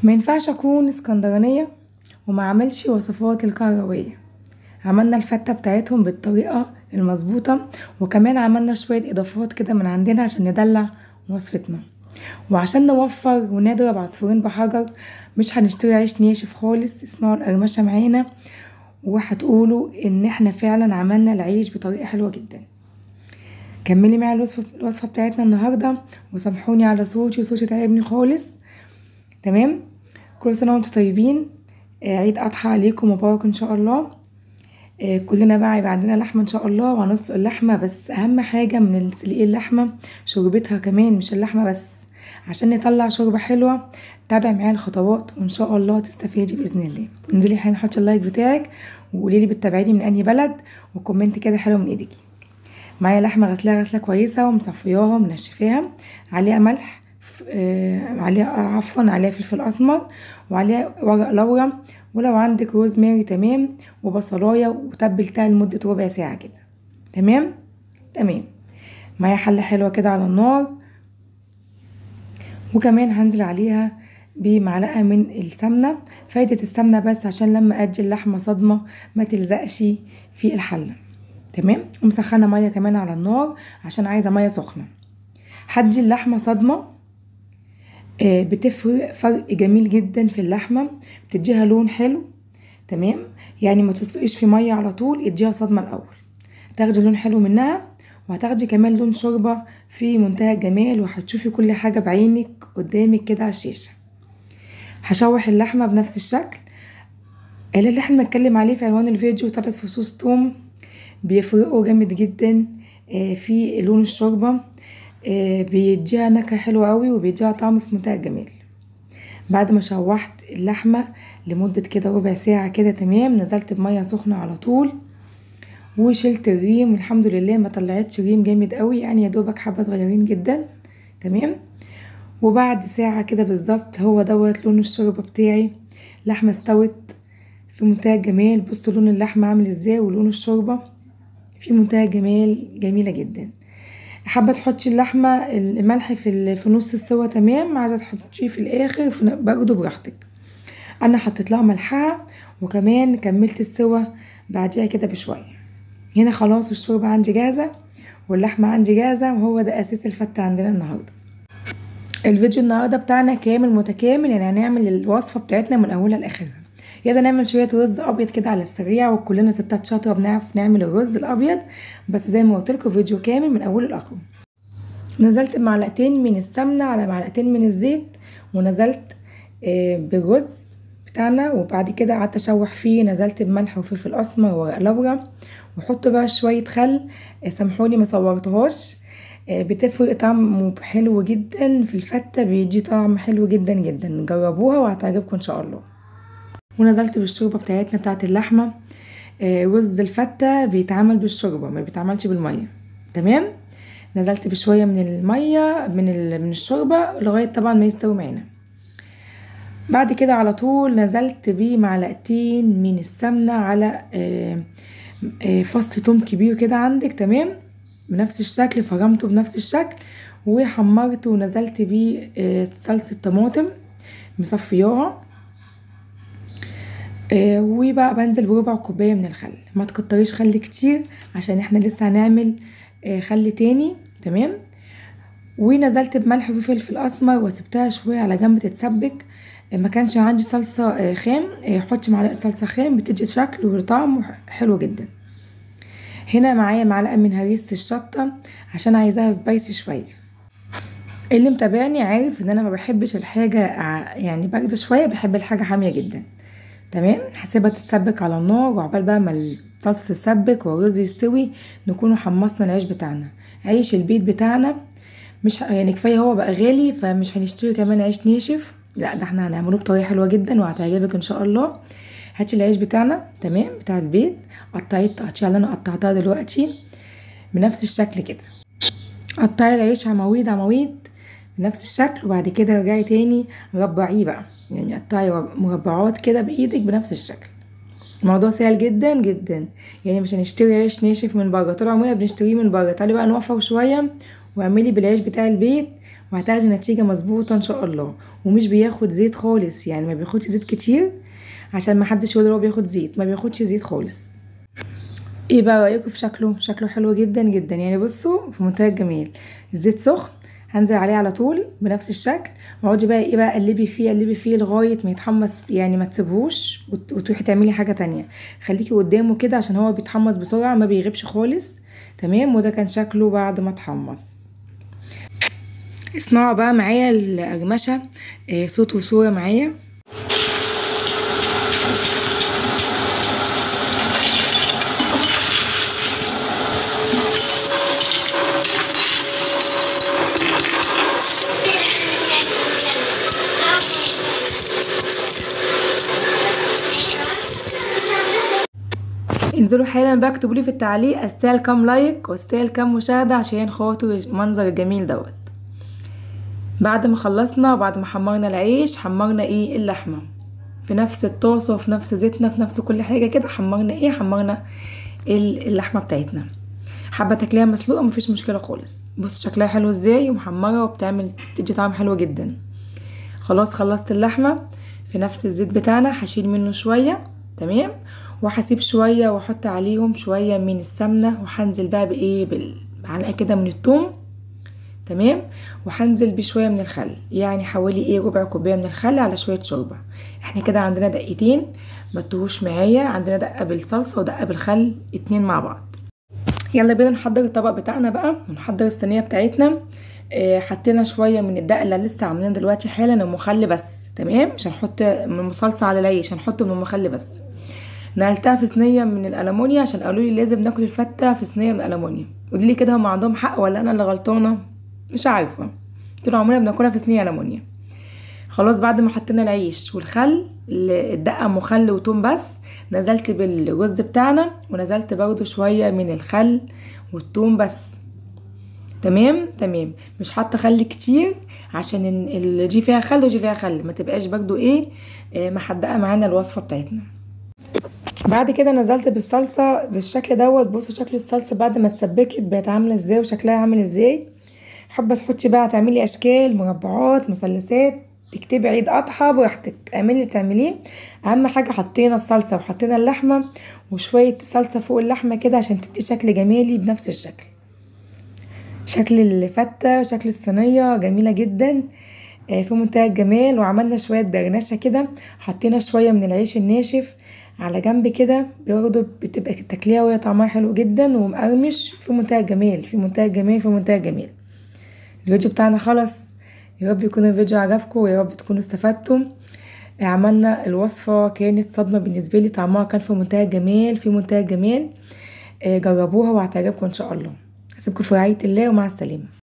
ما ينفعش اكون اسكندرانية وما اعملش وصفات القهروية. عملنا الفتة بتاعتهم بالطريقة المظبوطة، وكمان عملنا شوية اضافات كده من عندنا عشان ندلع وصفتنا، وعشان نوفر ونضرب عصفورين بحجر. مش هنشتري عيش ناشف خالص، اسمعوا القرمشة معانا وهتقولوا ان احنا فعلا عملنا العيش بطريقة حلوة جدا. كملي معايا الوصفة بتاعتنا النهاردة، وسامحوني على صوتي وصوتي تعبني خالص. تمام. كل سنة وانتم طيبين. عيد أضحى عليكم مبارك إن شاء الله. كلنا بقى يبقى عندنا لحمة إن شاء الله، وهنسلق اللحمة. بس أهم حاجة من سلق اللحمة شوربتها كمان، مش اللحمة بس، عشان نطلع شوربة حلوة. تابع معايا الخطوات وإن شاء الله تستفيدي بإذن الله. انزلي حين حطي اللايك بتاعك وقوليلي بتتابعيني من أنهي بلد، وكومنت كده حلو من إيديكي. معايا لحمة غسلاها غسلة كويسة ومصفياها ومنشفاها، عليها ملح، عليها فلفل اسمر، وعليها ورق لورا، ولو عندك روزماري تمام، وبصلايه، وتبلتها لمده ربع ساعه كده. تمام. معايا حله حلوه كده على النار، وكمان هنزل عليها بمعلقه من السمنه. فايده السمنه بس عشان لما ادي اللحمه صدمه ما تلزقش في الحله. تمام. ومسخنه ميه كمان على النار عشان عايزه ميه سخنه. هدي اللحمه صدمه، بتفرق فرق جميل جدا في اللحمه، بتديها لون حلو. تمام. يعني ما تسلقيش في ميه على طول، اديها صدمه الاول، تاخدي لون حلو منها، وهتاخدي كمان لون شوربه في منتهى الجمال، وهتشوفي كل حاجه بعينك قدامك كده على الشاشه. هشوح اللحمه بنفس الشكل اللي احنا بنتكلم عليه في عنوان الفيديو، 3 فصوص توم بيفرقوا جامد جدا في لون الشوربه، بيديها نكهه حلوه قوي، وبيديها طعم في منتهى الجمال. بعد ما شوحت اللحمه لمده كده ربع ساعه كده تمام، نزلت بميه سخنه على طول، وشلت الريم، والحمد لله ما طلعتش ريم جامد قوي، يعني يا دوبك حبه صغيرين جدا. تمام. وبعد ساعه كده بالظبط، هو دوت لون الشوربه بتاعي. اللحمه استوت في منتهى الجمال. بصوا لون اللحمه عامل ازاي، ولون الشوربه في منتهى الجمال، جميله جدا. حابه تحطي اللحمه الملح في نص السوا تمام، عايزه تحطيه في الاخر برضه براحتك. انا حطيت لها ملحها، وكمان كملت السوا بعديها كده بشويه. هنا خلاص الشوربه عندي جاهزه، واللحمه عندي جاهزه، وهو ده اساس الفته عندنا النهارده. الفيديو النهارده بتاعنا كامل متكامل، يعني هنعمل الوصفه بتاعتنا من اولها لاخرها. يلا نعمل شويه رز ابيض كده على السريع، وكلنا ستات شاطره بنعرف نعمل الرز الابيض، بس زي ما قلت لكم فيديو كامل من اوله لاخره. نزلت بمعلقتين من السمنه على معلقتين من الزيت، ونزلت بالرز بتاعنا، وبعد كده قعدت اشوح فيه. نزلت بملح وفلفل اسمر وورق لورا، وحط بقى شويه خل. سامحوني ما صورتهاش، بتفرق طعم حلو جدا في الفته، بيدي طعم حلو جدا جدا. جربوها وهتعجبكم ان شاء الله. ونزلت بالشوربه بتاعتنا بتاعت اللحمه. رز الفته بيتعمل بالشوربه، ما بيتعملش بالميه. تمام. نزلت بشويه من الميه من الشوربه لغايه طبعا ما يستوي معانا. بعد كده على طول نزلت بمعلقتين من السمنه على فص توم كبير كده عندك. تمام. بنفس الشكل فرمته بنفس الشكل، وحمرته، ونزلت بيه صلصه طماطم مصفياها. وبقى بنزل بربع كوبايه من الخل. ما تكتريش خل كتير عشان احنا لسه هنعمل خل تاني. تمام. ونزلت بملح وفلفل اسمر، وسبتها شويه على جنب تتسبك. ما كانش عندي صلصه خام، حطي معلقه صلصه خام، بتدي شكل وطعم حلو جدا. هنا معايا معلقه من هريسه الشطه عشان عايزاها سبايسي شويه. اللي متابعني عارف ان انا ما بحبش الحاجه يعني بارده شويه، بحب الحاجه حاميه جدا. تمام. هسيبها تتسبك على النار، وعقبال بقى ما الصلصه تتسبك والرز يستوي نكونوا حمصنا العيش بتاعنا. عيش البيت بتاعنا مش يعني كفايه هو بقى غالي، فمش هنشتري كمان عيش ناشف، لا ده احنا هنعمله بطريقه حلوه جدا وهتعجبك ان شاء الله. هاتي العيش بتاعنا تمام بتاع البيت، قطعيه التقطيع اللي انا قطعتها دلوقتي بنفس الشكل كده. قطعي العيش عواميد عواميد بنفس الشكل، وبعد كده رجعي تاني ربعيه بقى، يعني قطعي مربعات كده بايدك بنفس الشكل. الموضوع سهل جدا جدا، يعني مش هنشتري عيش ناشف من بره، طول عمرنا بنشتريه من بره. تعالي بقى نوفر شويه واعملي بالعيش بتاع البيت، وهتاخدي نتيجة مظبوطة ان شاء الله. ومش بياخد زيت خالص، يعني ما بياخدش زيت كتير، عشان ما حدش يقول هو بياخد زيت، ما بياخدش زيت خالص. ايه بقى رايكم في شكله؟ شكله حلو جدا جدا يعني. بصوا في منتهى الجمال. الزيت سخن، هنزل عليه على طول بنفس الشكل، واقعدي بقى ايه بقى قلبي فيه قلبي فيه لغايه ما يتحمص، يعني ما تسيبهوش وتروحي تعملي حاجه تانية. خليكي قدامه كده عشان هو بيتحمص بسرعه، ما بيغيبش خالص. تمام. وده كان شكله بعد ما اتحمص. اسمعوا بقى معايا القرمشه، صوت وصوره معايا. انزلوا حالا بقى اكتبوا لي في التعليق استاهل كام لايك واستاهل كام مشاهده عشان خاطر المنظر الجميل دوت. بعد ما خلصنا وبعد ما حمرنا العيش، حمرنا ايه؟ اللحمه في نفس الطاسه وفي نفس زيتنا في نفس كل حاجه كده. حمرنا ايه؟ حمرنا اللحمه بتاعتنا. حابه تاكليها مسلوقه مفيش مشكله خالص. بص شكلها حلو ازاي ومحمره، بتدي طعم حلو جدا. خلاص خلصت اللحمه. في نفس الزيت بتاعنا هشيل منه شويه. تمام. وهسيب شويه واحط عليهم شويه من السمنه، وهنزل بقى بايه؟ بالمعلقه كده من الثوم. تمام. وهنزل بشويه من الخل، يعني حوالي ايه؟ ربع كوبايه من الخل على شويه شوربه. احنا كده عندنا دقيقتين، ما تتوهوش معايا. عندنا دقه بالصلصه ودقه بالخل، اتنين مع بعض. يلا بينا نحضر الطبق بتاعنا بقى ونحضر الصينيه بتاعتنا. حطينا شويه من الدقه اللي لسه عاملينها دلوقتي حالا ومخلي بس. تمام. مش هنحط من صلصه على العيش، هنحط من المخلي بس. نقلتها في صينيه من الالومنيا عشان قالوا لي لازم ناكل الفته في صينيه من الالومنيا. قولي لي كده هم عندهم حق ولا انا اللي غلطانه؟ مش عارفه. طول عمرنا بناكلها في صينيه الومنيا. خلاص بعد ما حطينا العيش والخل، الدقه مخل وتوم بس، نزلت بالرز بتاعنا ونزلت برضو شويه من الخل والثوم بس. تمام. تمام. مش حاطه خل كتير عشان دي فيها خل ودي فيها خل، ما تبقاش برضو ايه محدقه معانا الوصفه بتاعتنا. بعد كده نزلت بالصلصه بالشكل دوت. بصوا شكل الصلصه بعد ما اتسبكت بقت عامله ازاي وشكلها عامل ازاي. حابه تحطي بقى تعملي اشكال مربعات مثلثات، تكتبي عيد اضحى براحتك، اعملي اللي تعمليه. اهم حاجه حطينا الصلصه وحطينا اللحمه وشويه صلصه فوق اللحمه كده عشان تدي شكل جمالي بنفس الشكل. شكل الفته وشكل الصينيه جميله جدا في منتهى الجمال. وعملنا شويه درنشه كده، حطينا شويه من العيش الناشف على جنب كده، برضه بتبقى التاكليه وهي طعمها حلو جدا ومقرمش في منتهى الجمال في منتهى الجمال في منتهى الجمال. الفيديو بتاعنا خلص. يا رب يكون الفيديو عجبكم ويا رب تكونوا استفدتم. عملنا الوصفة كانت صدمة بالنسبة لي، طعمها كان في منتهى الجمال في منتهى الجمال. جربوها وهتعجبكم ان شاء الله. هسيبكم في رعاية الله ومع السلامة.